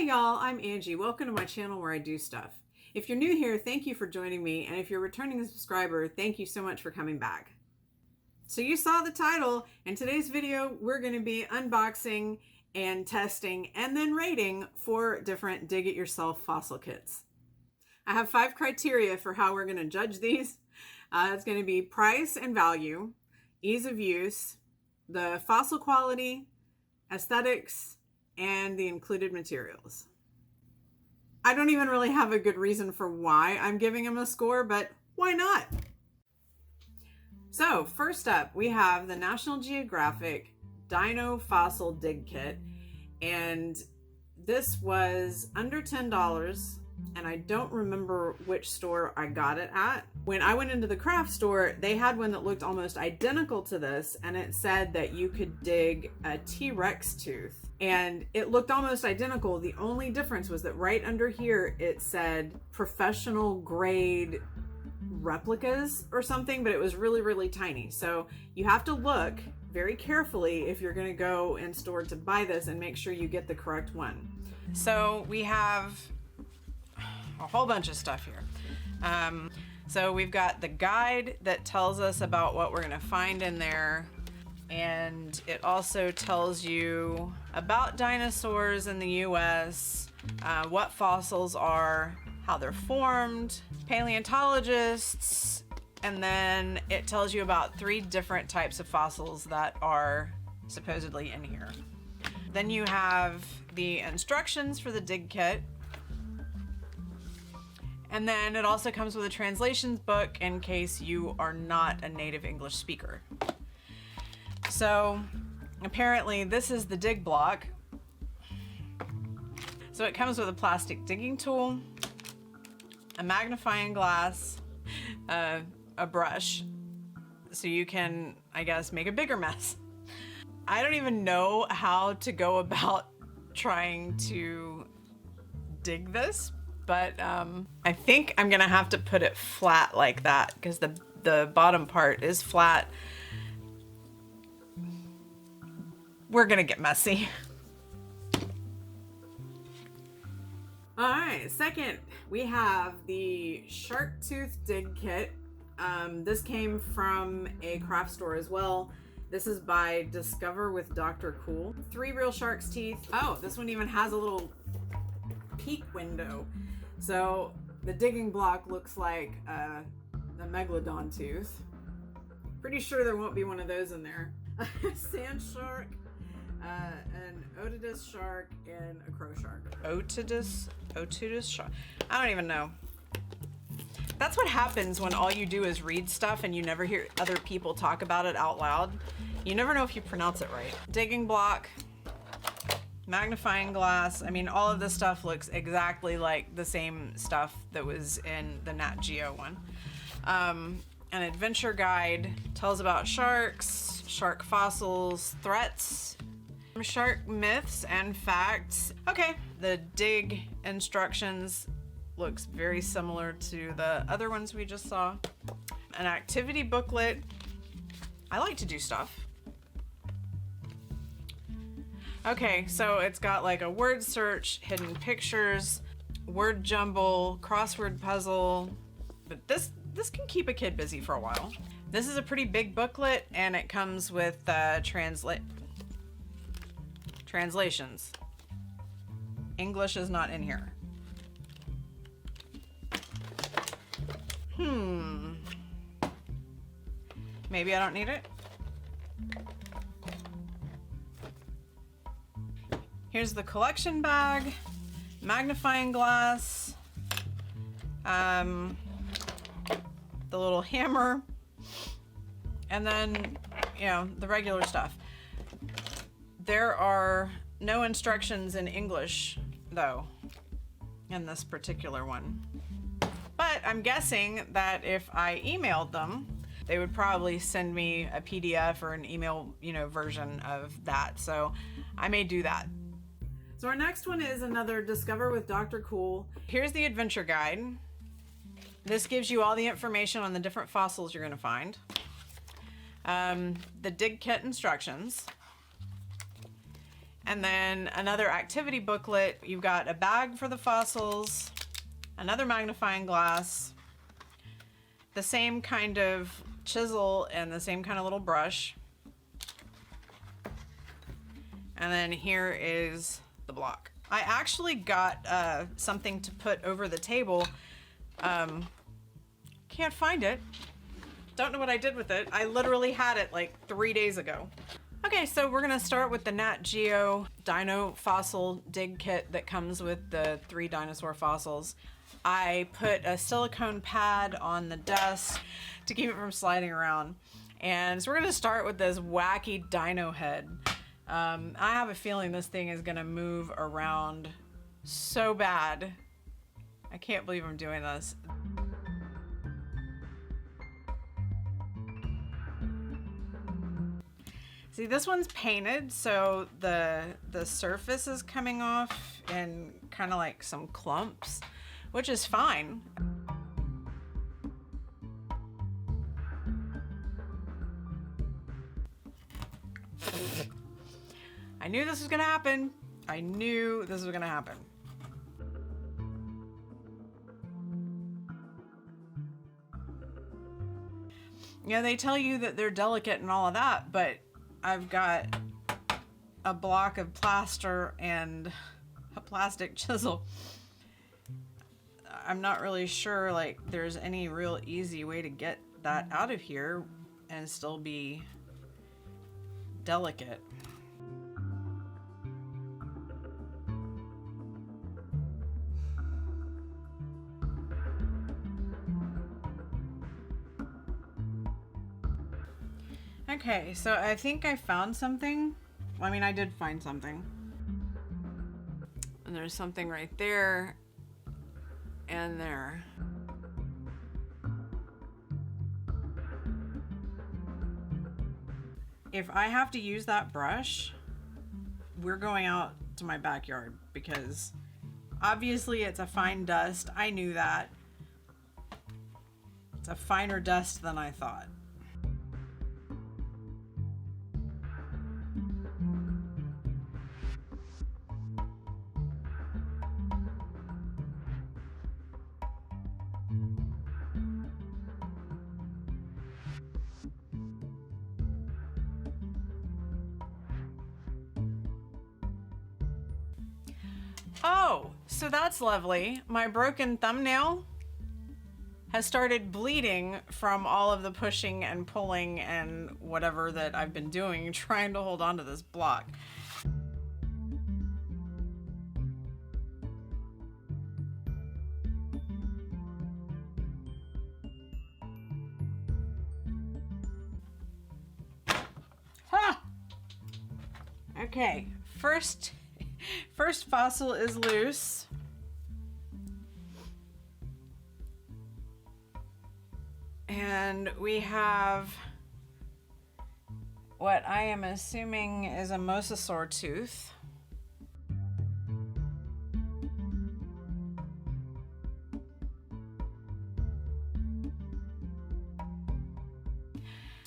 Hey y'all, I'm Angie. Welcome to my channel where I do stuff. If you're new here, thank you for joining me, and if you're a returning subscriber, thank you so much for coming back. So you saw the title. In today's video, we're going to be unboxing and testing and then rating 4 different dig-it-yourself fossil kits. I have 5 criteria for how we're going to judge these. It's going to be price and value, ease of use, the fossil quality, aesthetics, and the included materials. I don't even really have a good reason for why I'm giving them a score, but why not? So first up, we have the National Geographic Dino Fossil Dig Kit, and this was under $10, and I don't remember which store I got it at. When I went into the craft store, they had one that looked almost identical to this, and it said that you could dig a T-Rex tooth. And it looked almost identical. The only difference was that right under here, it said professional grade replicas or something, but it was really, really tiny. So you have to look very carefully if you're gonna go in store to buy this and make sure you get the correct one. So we have a whole bunch of stuff here. So we've got the guide that tells us about what we're gonna find in there. And it also tells you about dinosaurs in the US, what fossils are, how they're formed, paleontologists, and then it tells you about 3 different types of fossils that are supposedly in here. Then you have the instructions for the dig kit. And then it also comes with a translations book in case you are not a native English speaker. So apparently this is the dig block. So it comes with a plastic digging tool, a magnifying glass, a brush, so you can, I guess, make a bigger mess. I don't even know how to go about trying to dig this, but I think I'm gonna have to put it flat like that because the bottom part is flat. We're gonna get messy. All right, second, we have the shark tooth dig kit. This came from a craft store as well. This is by Discover with Dr. Cool. 3 real shark's teeth. Oh, this one even has a little peek window. So the digging block looks like the megalodon tooth. Pretty sure there won't be one of those in there. Sand shark, an otodus shark, and a crow shark. Otodus shark. I don't even know. That's what happens when all you do is read stuff and you never hear other people talk about it out loud. You never know if you pronounce it right. Digging block, magnifying glass. I mean, all of this stuff looks exactly like the same stuff that was in the NatGeo one. An adventure guide tells about sharks, shark fossils, threats, shark myths and facts. Okay, the dig instructions looks very similar to the other ones we just saw. An activity booklet. I like to do stuff. Okay, so it's got like a word search, hidden pictures, word jumble, crossword puzzle, but this can keep a kid busy for a while. This is a pretty big booklet and it comes with translations. English is not in here. Maybe I don't need it. Here's the collection bag, magnifying glass, the little hammer, and then, you know, the regular stuff. There are no instructions in English, though, in this particular one. But I'm guessing that if I emailed them, they would probably send me a PDF or an email, version of that. So I may do that. So our next one is another Discover with Dr. Cool. Here's the adventure guide. This gives you all the information on the different fossils you're gonna find. The dig kit instructions. And then another activity booklet. You've got a bag for the fossils, another magnifying glass, the same kind of chisel and the same kind of little brush. And then here is the block. I actually got something to put over the table. Can't find it. Don't know what I did with it. I literally had it like 3 days ago. Okay, so we're gonna start with the NatGeo Dino Fossil Dig Kit that comes with the 3 dinosaur fossils. I put a silicone pad on the dust to keep it from sliding around. And so we're gonna start with this wacky dino head. I have a feeling this thing is gonna move around so bad. I can't believe I'm doing this. See, this one's painted, so the surface is coming off in kind of like some clumps, which is fine. I knew this was gonna happen. I knew this was gonna happen. You know, they tell you that they're delicate and all of that, but I've got a block of plaster and a plastic chisel. I'm not really sure like there's any real easy way to get that out of here and still be delicate. Okay, so I think I found something. Well, I mean, I did find something. And there's something right there and there. If I have to use that brush, we're going out to my backyard because obviously it's a fine dust. I knew that. It's a finer dust than I thought. Oh, so that's lovely. My broken thumbnail has started bleeding from all of the pushing and pulling and whatever that I've been doing trying to hold on to this block. Ha! Okay, first fossil is loose. And we have what I am assuming is a mosasaur tooth.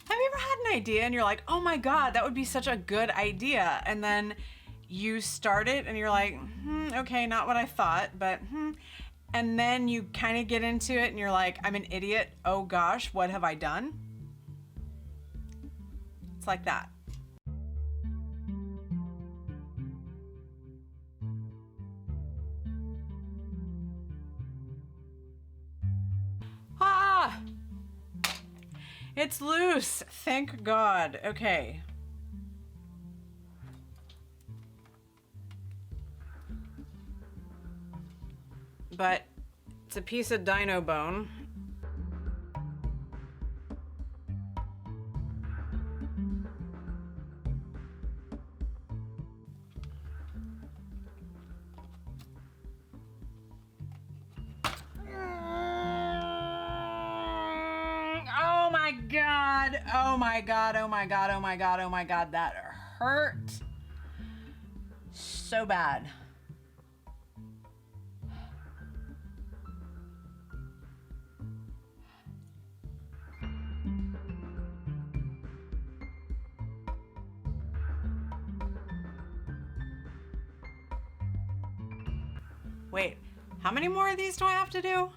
Have you ever had an idea and you're like, oh my God, that would be such a good idea. And then you start it and you're like, okay, not what I thought, but and then you kind of get into it and you're like, I'm an idiot. Oh gosh, what have I done? It's like that. Ah! It's loose. Thank God. Okay. But it's a piece of dino bone. Oh my God. Oh my God. Oh my God. Oh my God. Oh my God. That hurt so bad. Wait, how many more of these do I have to do?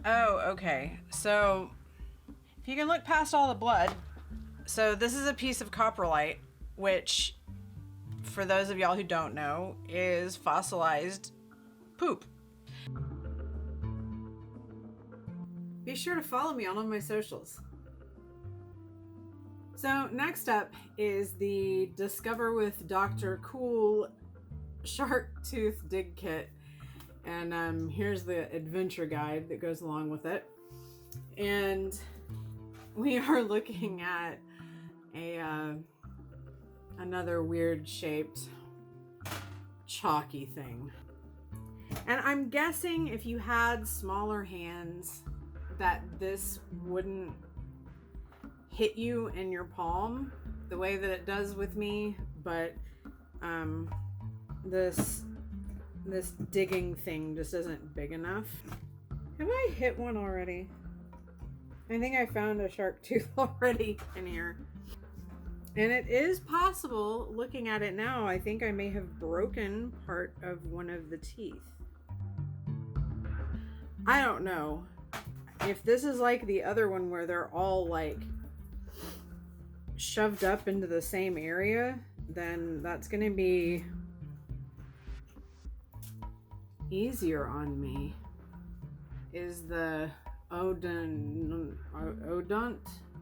Oh, okay. So if you can look past all the blood, so this is a piece of coprolite, which, for those of y'all who don't know, is fossilized poop. Be sure to follow me on all my socials. So next up is the Discover with Dr. Cool Shark Tooth Dig Kit. And here's the adventure guide that goes along with it. And we are looking at another weird shaped chalky thing. And I'm guessing if you had smaller hands that this wouldn't hit you in your palm the way that it does with me, but this digging thing just isn't big enough. Have I hit one already? I think I found a shark tooth already in here. And it is possible, looking at it now, I think I may have broken part of one of the teeth. I don't know. If this is like the other one where they're all like shoved up into the same area, then that's gonna be easier on me. Is the odont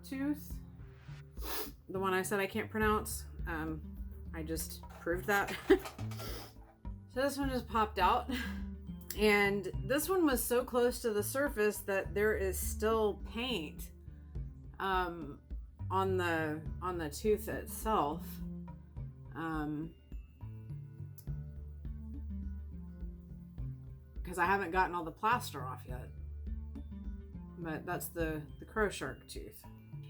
tooth the one I said I can't pronounce? I just proved that. So this one just popped out, and this one was so close to the surface that there is still paint on the tooth itself. Because I haven't gotten all the plaster off yet. But that's the crow shark tooth.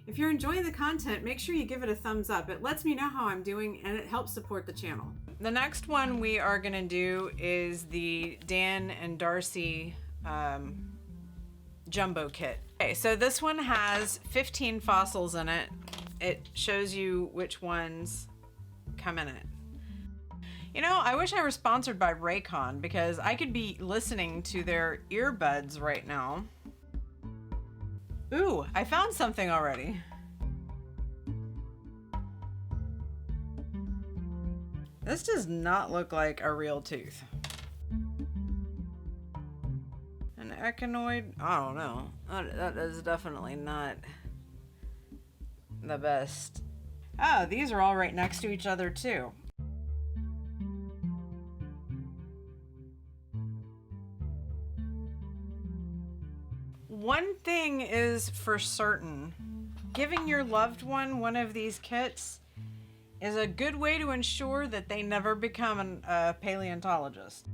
If you're enjoying the content, make sure you give it a thumbs up. It lets me know how I'm doing and it helps support the channel. The next one we are gonna do is the Dan&Darci jumbo kit. Okay, so this one has 15 fossils in it. It shows you which ones come in it. You know, I wish I were sponsored by Raycon because I could be listening to their earbuds right now. Ooh, I found something already. This does not look like a real tooth. An echinoid? I don't know. That is definitely not the best. Oh, these are all right next to each other too. One thing is for certain, giving your loved one of these kits is a good way to ensure that they never become a paleontologist.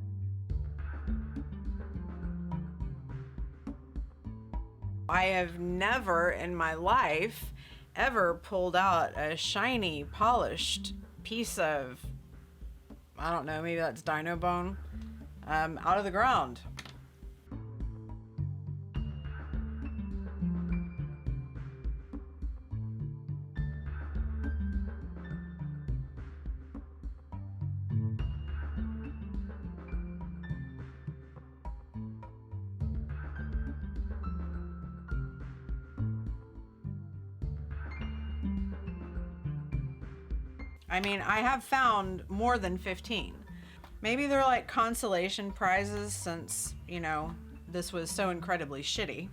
I have never in my life ever pulled out a shiny, polished piece of, I don't know, maybe that's dino bone, out of the ground. I mean, I have found more than 15. Maybe they're like consolation prizes since, you know, this was so incredibly shitty.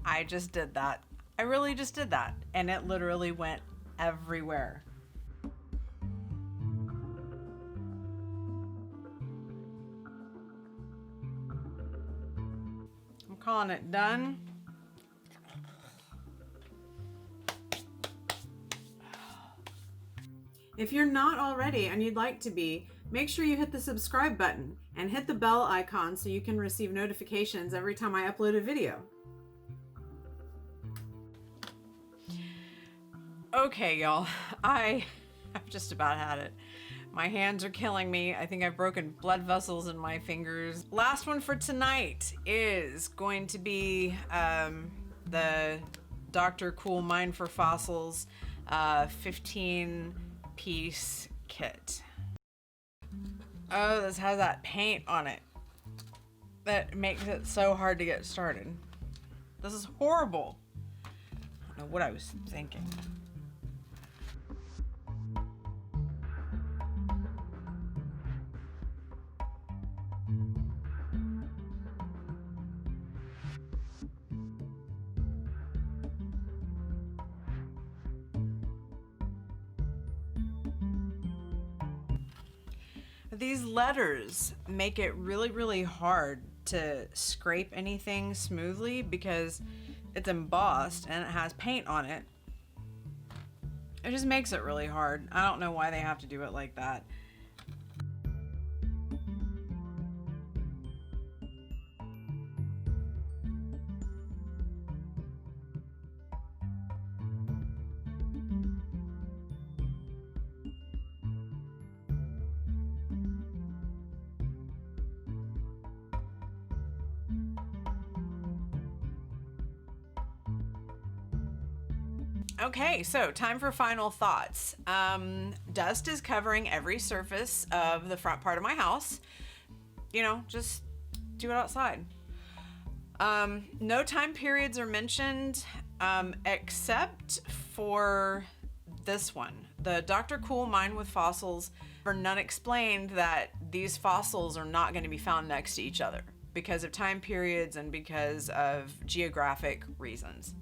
I just did that. I really just did that. And it literally went everywhere. Calling it done. If you're not already and you'd like to be, make sure you hit the subscribe button and hit the bell icon so you can receive notifications every time I upload a video. Okay, y'all, I have just about had it. My hands are killing me. I think I've broken blood vessels in my fingers. Last one for tonight is going to be the Dr. Cool Mine for Fossils 15-piece kit. Oh, this has that paint on it. That makes it so hard to get started. This is horrible. I don't know what I was thinking. These letters make it really, really hard to scrape anything smoothly because it's embossed and it has paint on it. It just makes it really hard. I don't know why they have to do it like that. Okay, so time for final thoughts. Dust is covering every surface of the front part of my house. You know, just do it outside. No time periods are mentioned, except for this one. The Dr. Cool Mine with Fossils, for none explained that these fossils are not going to be found next to each other because of time periods and because of geographic reasons.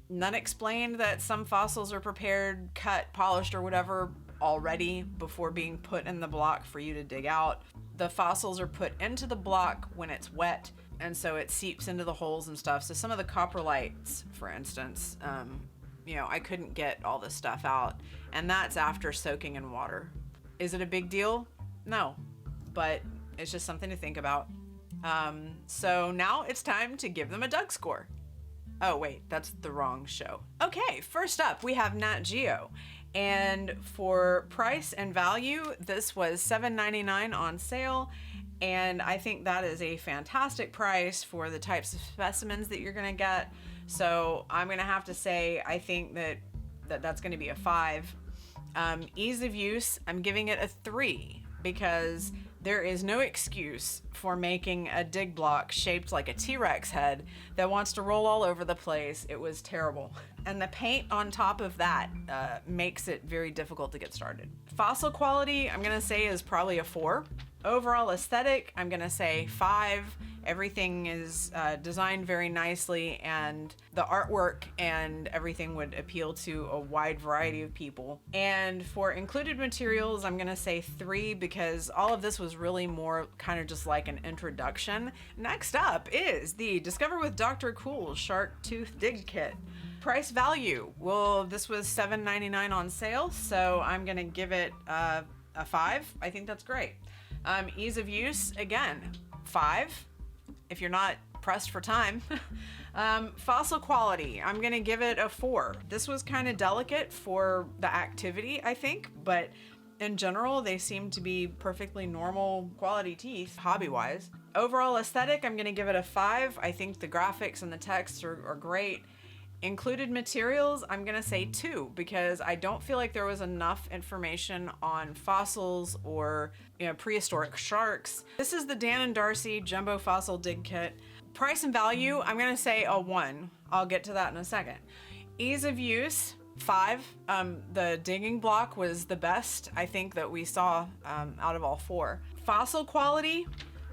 None explained that some fossils are prepared, cut, polished, or whatever already before being put in the block for you to dig out. The fossils are put into the block when it's wet, and so it seeps into the holes and stuff. So some of the coprolites, for instance, you know, I couldn't get all this stuff out, and that's after soaking in water. Is it a big deal? No, but it's just something to think about. So now it's time to give them a Doug score. Oh wait, that's the wrong show. Okay, first up we have NatGeo, and for price and value, this was $7.99 on sale, and I think that is a fantastic price for the types of specimens that you're gonna get. So I'm gonna have to say I think that's gonna be a 5. Ease of use, I'm giving it a 3 because there is no excuse for making a dig block shaped like a T-Rex head that wants to roll all over the place. It was terrible. And the paint on top of that makes it very difficult to get started. Fossil quality, I'm gonna say is probably a 4. Overall aesthetic, I'm gonna say 5. Everything is designed very nicely, and the artwork and everything would appeal to a wide variety of people. And for included materials, I'm gonna say 3 because all of this was really more kind of just like an introduction. Next up is the Discover with Dr. Cool Shark Tooth Dig Kit. Price value, well, this was $7.99 on sale, so I'm gonna give it a 5. I think that's great. Ease of use, again, 5. If you're not pressed for time. Fossil quality, I'm gonna give it a 4. This was kind of delicate for the activity, I think, but in general, they seem to be perfectly normal quality teeth, hobby-wise. Overall aesthetic, I'm gonna give it a 5. I think the graphics and the text are great. Included materials, I'm gonna say 2 because I don't feel like there was enough information on fossils or, you know, prehistoric sharks. This is the Dan&Darci Jumbo Fossil Dig Kit. Price and value, I'm gonna say a 1. I'll get to that in a second. Ease of use, 5. The digging block was the best, I think, that we saw out of all 4. Fossil quality,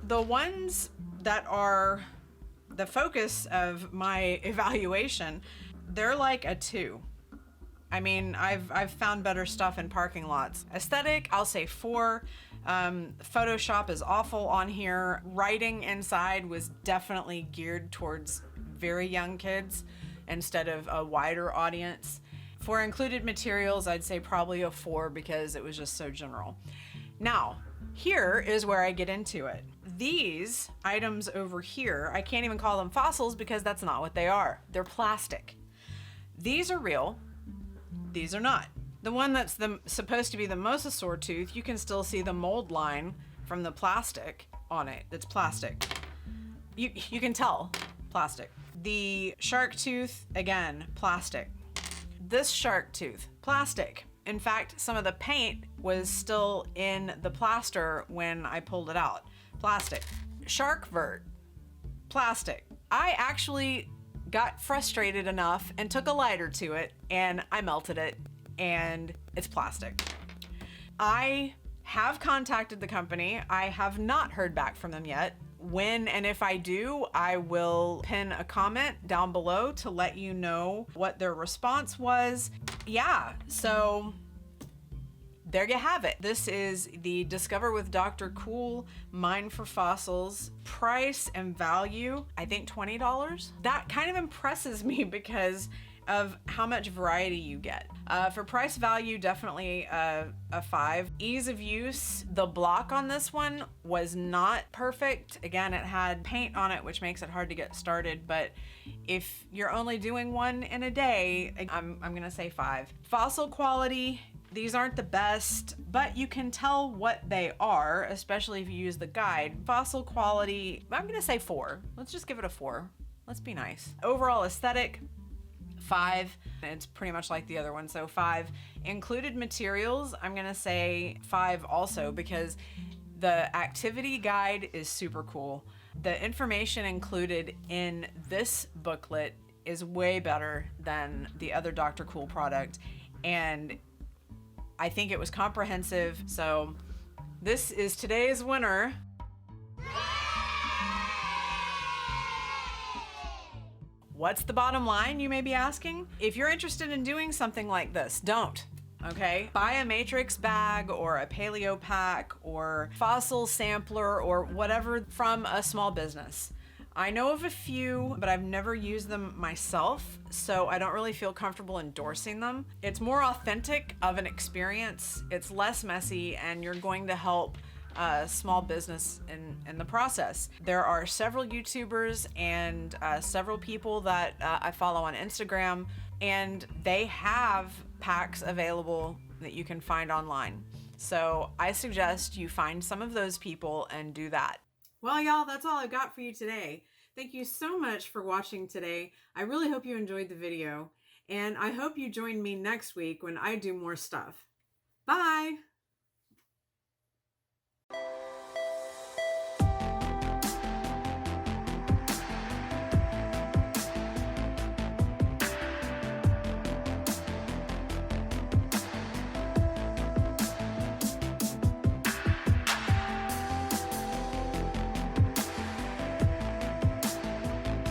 the ones that are the focus of my evaluation, they're like a 2. I mean, I've found better stuff in parking lots. Aesthetic, I'll say 4. Photoshop is awful on here. Writing inside was definitely geared towards very young kids instead of a wider audience. For included materials, I'd say probably a 4 because it was just so general. Now, here is where I get into it. These items over here, I can't even call them fossils because that's not what they are. They're plastic. These are real. These are not. The one that's supposed to be the most sore tooth, you can still see the mold line from the plastic on it. It's plastic. You can tell, plastic. The shark tooth, again, plastic. This shark tooth, plastic. In fact, some of the paint was still in the plaster when I pulled it out. Plastic. Shark vert, plastic. I actually got frustrated enough and took a lighter to it and I melted it, and it's plastic. I have contacted the company. I have not heard back from them yet. When and if I do, I will pin a comment down below to let you know what their response was. Yeah, so there you have it. This is the Discover with Dr. Cool Mine for Fossils. Price and value, I think $20. That kind of impresses me because of how much variety you get. For price value, definitely a 5. Ease of use, the block on this one was not perfect. Again, it had paint on it, which makes it hard to get started, but if you're only doing one in a day, I'm gonna say 5. Fossil quality, these aren't the best, but you can tell what they are, especially if you use the guide. Fossil quality, I'm gonna say 4. Let's just give it a 4. Let's be nice. Overall aesthetic, 5. It's pretty much like the other one, so 5. Included materials, I'm gonna say 5 also, because the activity guide is super cool. The information included in this booklet is way better than the other Dr. Cool product, and I think it was comprehensive, so this is today's winner. What's the bottom line, you may be asking? If you're interested in doing something like this, don't, okay? Buy a matrix bag or a paleo pack or fossil sampler or whatever from a small business. I know of a few, but I've never used them myself, so I don't really feel comfortable endorsing them. It's more authentic of an experience, it's less messy, and you're going to help small business in the process. There are several YouTubers and several people that I follow on Instagram, and they have packs available that you can find online. So I suggest you find some of those people and do that. Well, y'all, that's all I've got for you today. Thank you so much for watching today. I really hope you enjoyed the video, and I hope you join me next week when I do more stuff. Bye!